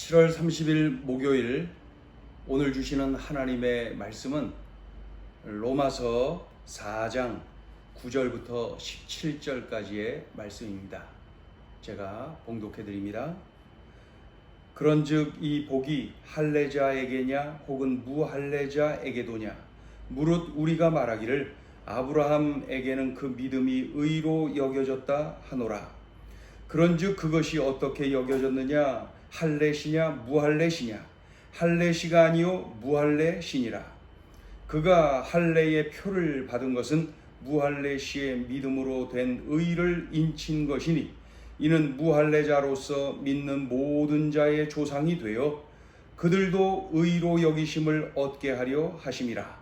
7월 30일 목요일 오늘 주시는 하나님의 말씀은 로마서 4장 9절부터 17절까지의 말씀입니다. 제가 봉독해 드립니다. 그런즉 이 복이 할례자에게냐 혹은 무할례자에게도냐 무릇 우리가 말하기를 아브라함에게는 그 믿음이 의로 여겨졌다 하노라. 그런즉 그것이 어떻게 여겨졌느냐 할례시냐 무할례시냐 할례시가 아니요 무할례시니라. 그가 할례의 표를 받은 것은 무할례시의 믿음으로 된 의를 인친 것이니 이는 무할례자로서 믿는 모든 자의 조상이 되어 그들도 의로 여기심을 얻게 하려 하심이라.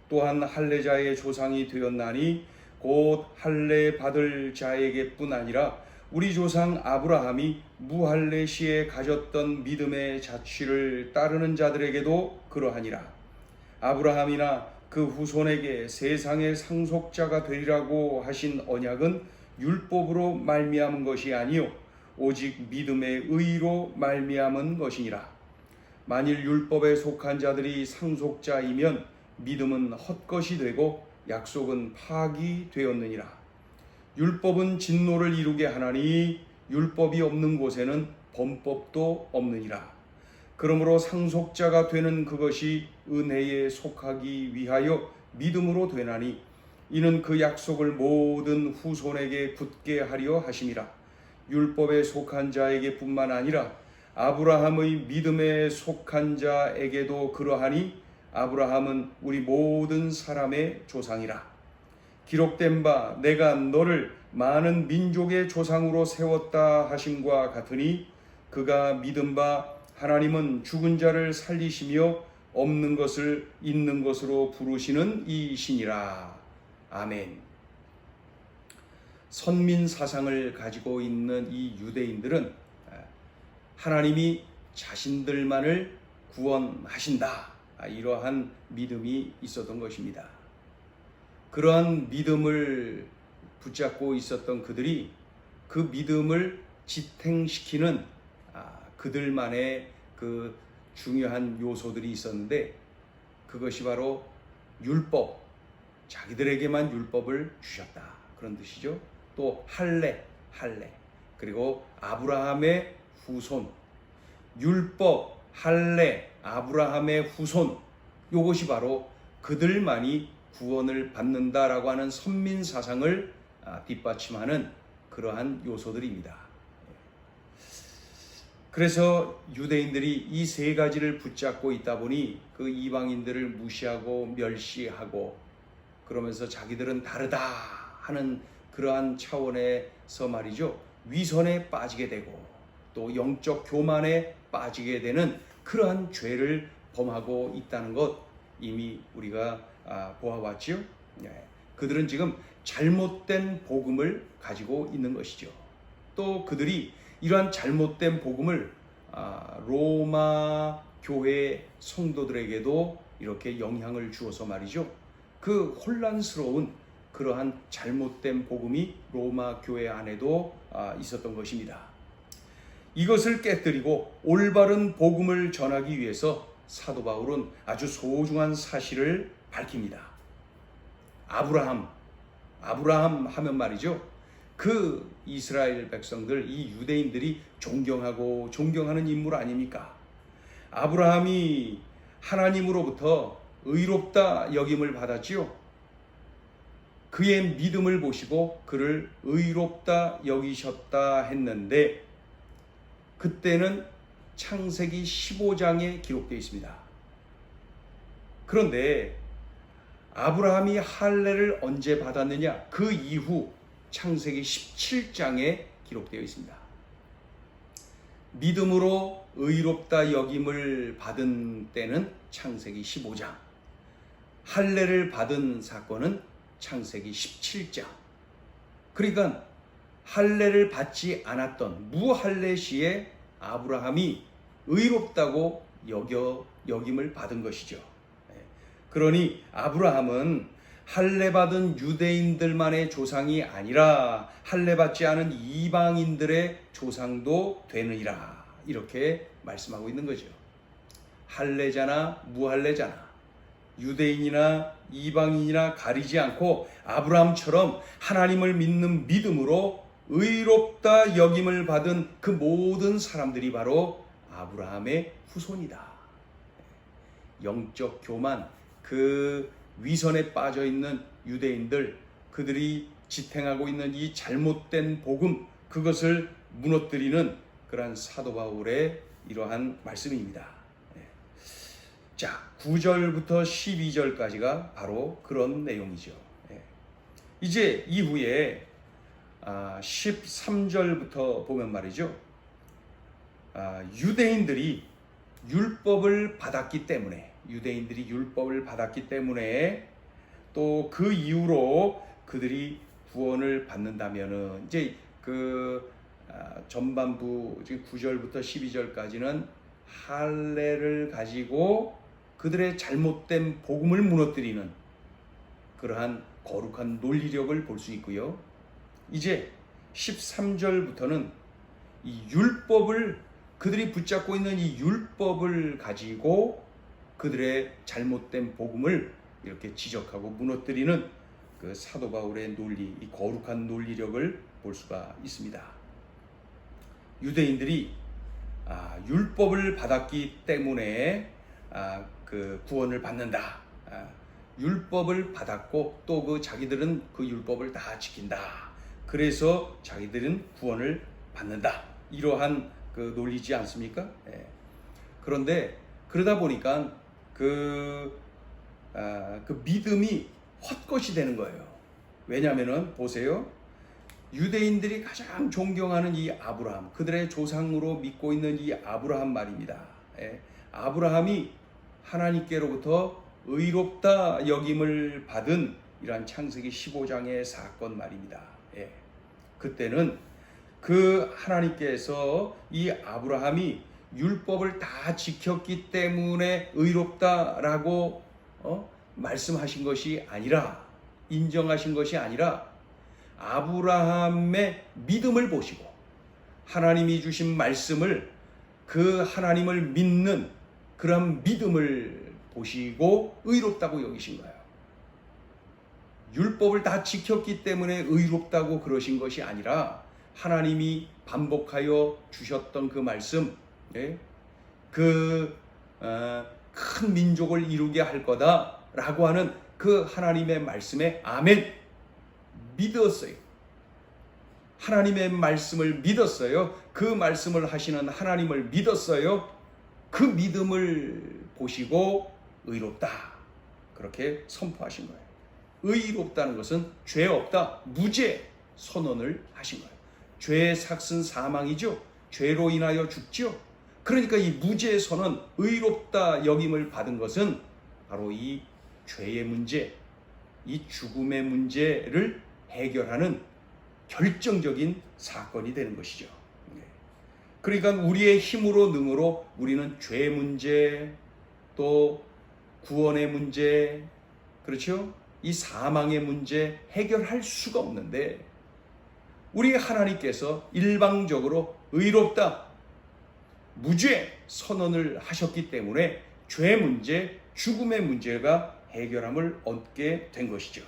또한 할례자의 조상이 되었나니 곧 할례 받을 자에게뿐 아니라 우리 조상 아브라함이 무할례시에 가졌던 믿음의 자취를 따르는 자들에게도 그러하니라. 아브라함이나 그 후손에게 세상의 상속자가 되리라고 하신 언약은 율법으로 말미암은 것이 아니요 오직 믿음의 의로 말미암은 것이니라. 만일 율법에 속한 자들이 상속자이면 믿음은 헛것이 되고 약속은 파기되었느니라. 율법은 진노를 이루게 하나니 율법이 없는 곳에는 범법도 없느니라. 그러므로 상속자가 되는 그것이 은혜에 속하기 위하여 믿음으로 되나니 이는 그 약속을 모든 후손에게 굳게 하려 하심이라. 율법에 속한 자에게 뿐만 아니라 아브라함의 믿음에 속한 자에게도 그러하니 아브라함은 우리 모든 사람의 조상이라. 기록된 바 내가 너를 많은 민족의 조상으로 세웠다 하심과 같으니 그가 믿은 바 하나님은 죽은 자를 살리시며 없는 것을 있는 것으로 부르시는 이시니라. 아멘. 선민 사상을 가지고 있는 이 유대인들은 하나님이 자신들만을 구원하신다, 이러한 믿음이 있었던 것입니다. 그러한 믿음을 붙잡고 있었던 그들이 그 믿음을 지탱시키는 그들만의 그 중요한 요소들이 있었는데 그것이 바로 율법, 자기들에게만 율법을 주셨다, 그런 뜻이죠. 또 할례, 그리고 아브라함의 후손, 율법, 할례, 아브라함의 후손, 이것이 바로 그들만이 구원을 받는다라고 하는 선민 사상을 뒷받침하는 그러한 요소들입니다. 그래서 유대인들이 이 세 가지를 붙잡고 있다 보니 그 이방인들을 무시하고 멸시하고 그러면서 자기들은 다르다 하는 그러한 차원에서 말이죠, 위선에 빠지게 되고 또 영적 교만에 빠지게 되는 그러한 죄를 범하고 있다는 것 이미 우리가 보아왔죠. 그들은 지금 잘못된 복음을 가지고 있는 것이죠. 또 그들이 이러한 잘못된 복음을 로마 교회 성도들에게도 이렇게 영향을 주어서 말이죠, 그 혼란스러운 그러한 잘못된 복음이 로마 교회 안에도 있었던 것입니다. 이것을 깨뜨리고 올바른 복음을 전하기 위해서 사도 바울은 아주 소중한 사실을 밝힙니다. 아브라함 하면 말이죠, 그 이스라엘 백성들, 이 유대인들이 존경하는 인물 아닙니까? 아브라함이 하나님으로부터 의롭다 여김을 받았지요. 그의 믿음을 보시고 그를 의롭다 여기셨다 했는데 그때는 창세기 15장에 기록되어 있습니다. 그런데 아브라함이 할례를 언제 받았느냐? 그 이후 창세기 17장에 기록되어 있습니다. 믿음으로 의롭다 여김을 받은 때는 창세기 15장, 할례를 받은 사건은 창세기 17장. 그러니까 할례를 받지 않았던 무할례 시에 아브라함이 의롭다고 여김을 받은 것이죠. 그러니 아브라함은 할례 받은 유대인들만의 조상이 아니라 할례 받지 않은 이방인들의 조상도 되느니라, 이렇게 말씀하고 있는 거죠. 할례자나 무할례자나 유대인이나 이방인이나 가리지 않고 아브라함처럼 하나님을 믿는 믿음으로 의롭다 여김을 받은 그 모든 사람들이 바로 아브라함의 후손이다. 영적 교만, 그 위선에 빠져 있는 유대인들, 그들이 지탱하고 있는 이 잘못된 복음, 그것을 무너뜨리는 그러한 사도 바울의 이러한 말씀입니다. 자, 9절부터 12절까지가 바로 그런 내용이죠. 이제 이후에 13절부터 보면 말이죠. 유대인들이 율법을 받았기 때문에 또 그 이후로 그들이 구원을 받는다면은 이제 그 전반부 9절부터 12절까지는 할례를 가지고 그들의 잘못된 복음을 무너뜨리는 그러한 거룩한 논리력을 볼 수 있고요. 이제 13절부터는 이 율법을, 그들이 붙잡고 있는 이 율법을 가지고 그들의 잘못된 복음을 이렇게 지적하고 무너뜨리는 그 사도 바울의 논리, 이 거룩한 논리력을 볼 수가 있습니다. 유대인들이 율법을 받았기 때문에 그 구원을 받는다. 율법을 받았고 또 그 자기들은 그 율법을 다 지킨다. 그래서 자기들은 구원을 받는다. 이러한 그 논리지 않습니까? 그런데 그러다 보니까 그 믿음이 헛것이 되는 거예요. 왜냐하면은 보세요. 유대인들이 가장 존경하는 이 아브라함, 그들의 조상으로 믿고 있는 이 아브라함 말입니다. 아브라함이 하나님께로부터 의롭다 여김을 받은 이러한 창세기 15장의 사건 말입니다. 그때는 그 하나님께서 이 아브라함이 율법을 다 지켰기 때문에 의롭다라고 말씀하신 것이 아니라, 인정하신 것이 아니라 아브라함의 믿음을 보시고 하나님이 주신 말씀을, 그 하나님을 믿는 그런 믿음을 보시고 의롭다고 여기신 거예요. 율법을 다 지켰기 때문에 의롭다고 그러신 것이 아니라 하나님이 반복하여 주셨던 그 말씀, 큰 민족을 이루게 할 거다라고 하는 그 하나님의 말씀에 아멘 믿었어요. 하나님의 말씀을 믿었어요. 그 말씀을 하시는 하나님을 믿었어요. 그 믿음을 보시고 의롭다, 그렇게 선포하신 거예요. 의롭다는 것은 죄 없다, 무죄 선언을 하신 거예요. 죄의 삭은 사망이죠. 죄로 인하여 죽죠. 그러니까 이 무죄 선언, 의롭다 여김을 받은 것은 바로 이 죄의 문제, 이 죽음의 문제를 해결하는 결정적인 사건이 되는 것이죠. 그러니까 우리의 힘으로 능으로 우리는 죄의 문제, 또 구원의 문제, 그렇죠? 이 사망의 문제 해결할 수가 없는데, 우리 하나님께서 일방적으로 의롭다, 무죄 선언을 하셨기 때문에 죄 문제, 죽음의 문제가 해결함을 얻게 된 것이죠.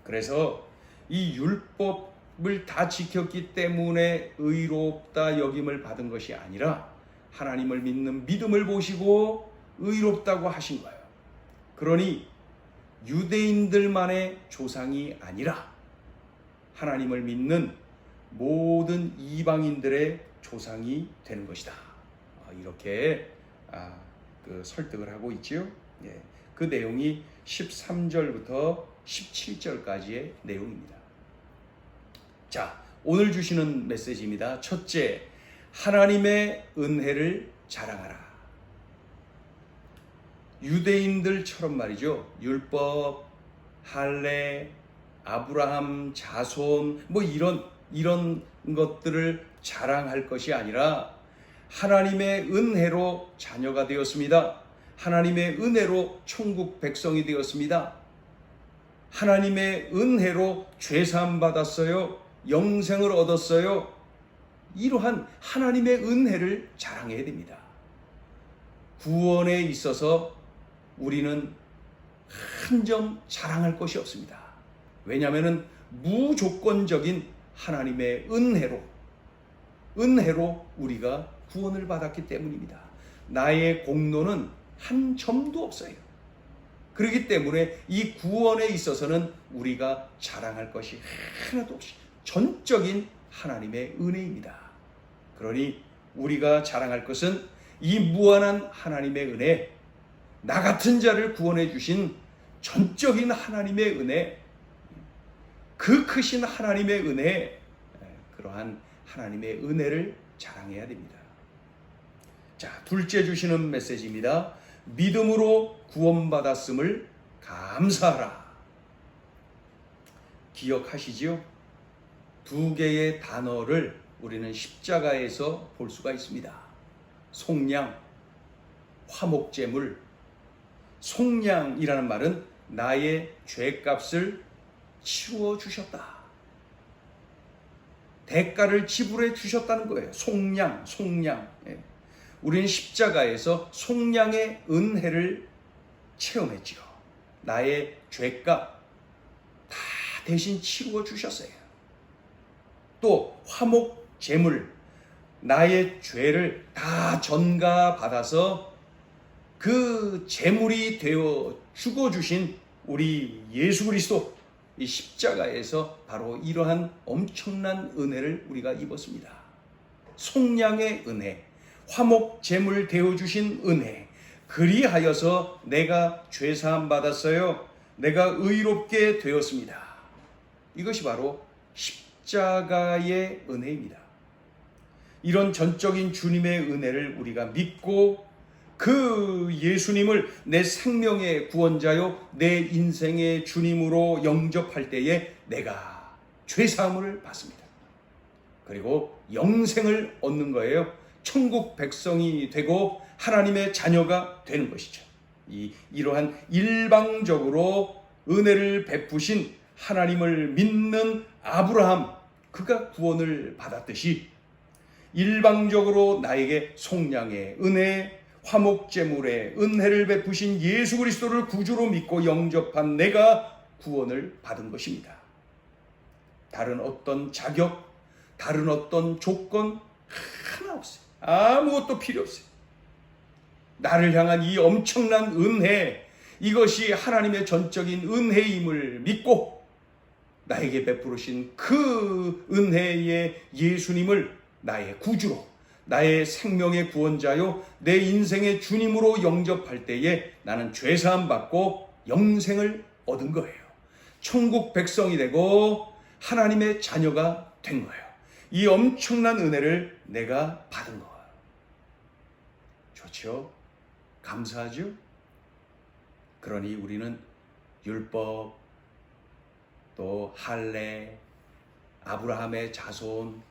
그래서 이 율법을 다 지켰기 때문에 의롭다 여김을 받은 것이 아니라 하나님을 믿는 믿음을 보시고 의롭다고 하신 거예요. 그러니 유대인들만의 조상이 아니라 하나님을 믿는 모든 이방인들의 조상이 되는 것이다. 이렇게 설득을 하고 있지요. 그 내용이 13절부터 17절까지의 내용입니다. 자, 오늘 주시는 메시지입니다. 첫째, 하나님의 은혜를 자랑하라. 유대인들처럼 말이죠. 율법, 할례, 아브라함 자손, 뭐 이런 것들을 자랑할 것이 아니라 하나님의 은혜로 자녀가 되었습니다. 하나님의 은혜로 천국 백성이 되었습니다. 하나님의 은혜로 죄사함 받았어요. 영생을 얻었어요. 이러한 하나님의 은혜를 자랑해야 됩니다. 구원에 있어서 우리는 한 점 자랑할 것이 없습니다. 왜냐하면 무조건적인 하나님의 은혜로 우리가 구원을 받았기 때문입니다. 나의 공로는 한 점도 없어요. 그렇기 때문에 이 구원에 있어서는 우리가 자랑할 것이 하나도 없이 전적인 하나님의 은혜입니다. 그러니 우리가 자랑할 것은 이 무한한 하나님의 은혜, 나 같은 자를 구원해 주신 전적인 하나님의 은혜, 그 크신 하나님의 은혜, 그러한 하나님의 은혜를 자랑해야 됩니다. 자, 둘째 주시는 메시지입니다. 믿음으로 구원받았음을 감사하라. 기억하시지요? 두 개의 단어를 우리는 십자가에서 볼 수가 있습니다. 속량, 화목제물. 속량이라는 말은 나의 죄값을 치루어 주셨다. 대가를 지불해 주셨다는 거예요. 속량. 예. 우리는 십자가에서 속량의 은혜를 체험했지요. 나의 죄값 다 대신 치루어 주셨어요. 또 화목 제물, 나의 죄를 다 전가받아서 그 제물이 되어 죽어주신 우리 예수 그리스도, 이 십자가에서 바로 이러한 엄청난 은혜를 우리가 입었습니다. 속량의 은혜, 화목 제물 되어주신 은혜, 그리하여서 내가 죄사함 받았어요. 내가 의롭게 되었습니다. 이것이 바로 십자가의 은혜입니다. 이런 전적인 주님의 은혜를 우리가 믿고 그 예수님을 내 생명의 구원자요, 내 인생의 주님으로 영접할 때에 내가 죄사함을 받습니다. 그리고 영생을 얻는 거예요. 천국 백성이 되고 하나님의 자녀가 되는 것이죠. 이러한 일방적으로 은혜를 베푸신 하나님을 믿는 아브라함, 그가 구원을 받았듯이 일방적으로 나에게 속량의 은혜, 화목제물의 은혜를 베푸신 예수 그리스도를 구주로 믿고 영접한 내가 구원을 받은 것입니다. 다른 어떤 자격, 다른 어떤 조건 하나 없어요. 아무것도 필요 없어요. 나를 향한 이 엄청난 은혜, 이것이 하나님의 전적인 은혜임을 믿고 나에게 베푸신 그 은혜의 예수님을 나의 구주로, 나의 생명의 구원자요, 내 인생의 주님으로 영접할 때에 나는 죄사함 받고 영생을 얻은 거예요. 천국 백성이 되고 하나님의 자녀가 된 거예요. 이 엄청난 은혜를 내가 받은 거예요. 좋죠? 감사하죠? 그러니 우리는 율법, 또 할례, 아브라함의 자손,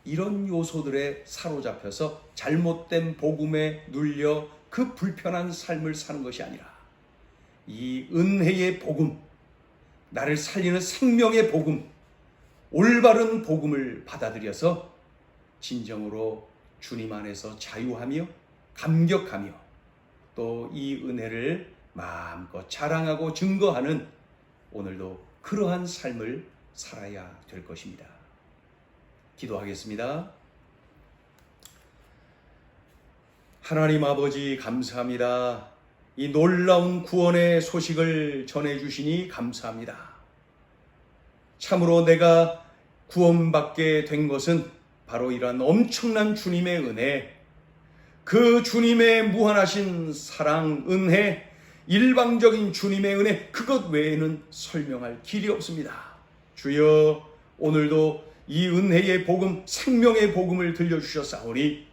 이런 요소들에 사로잡혀서 잘못된 복음에 눌려 그 불편한 삶을 사는 것이 아니라 이 은혜의 복음, 나를 살리는 생명의 복음, 올바른 복음을 받아들여서 진정으로 주님 안에서 자유하며 감격하며 또 이 은혜를 마음껏 자랑하고 증거하는 오늘도 그러한 삶을 살아야 될 것입니다. 기도하겠습니다. 하나님 아버지 감사합니다. 이 놀라운 구원의 소식을 전해주시니 감사합니다. 참으로 내가 구원받게 된 것은 바로 이러한 엄청난 주님의 은혜, 그 주님의 무한하신 사랑, 은혜, 일방적인 주님의 은혜, 그것 외에는 설명할 길이 없습니다. 주여, 오늘도 이 은혜의 복음, 생명의 복음을 들려주셨사오니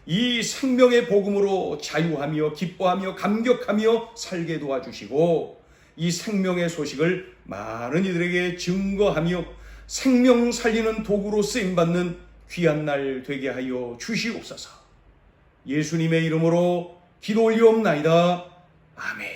이 생명의 복음으로 자유하며 기뻐하며 감격하며 살게 도와주시고 이 생명의 소식을 많은 이들에게 증거하며 생명 살리는 도구로 쓰임받는 귀한 날 되게 하여 주시옵소서. 예수님의 이름으로 기도 올리옵나이다. 아멘.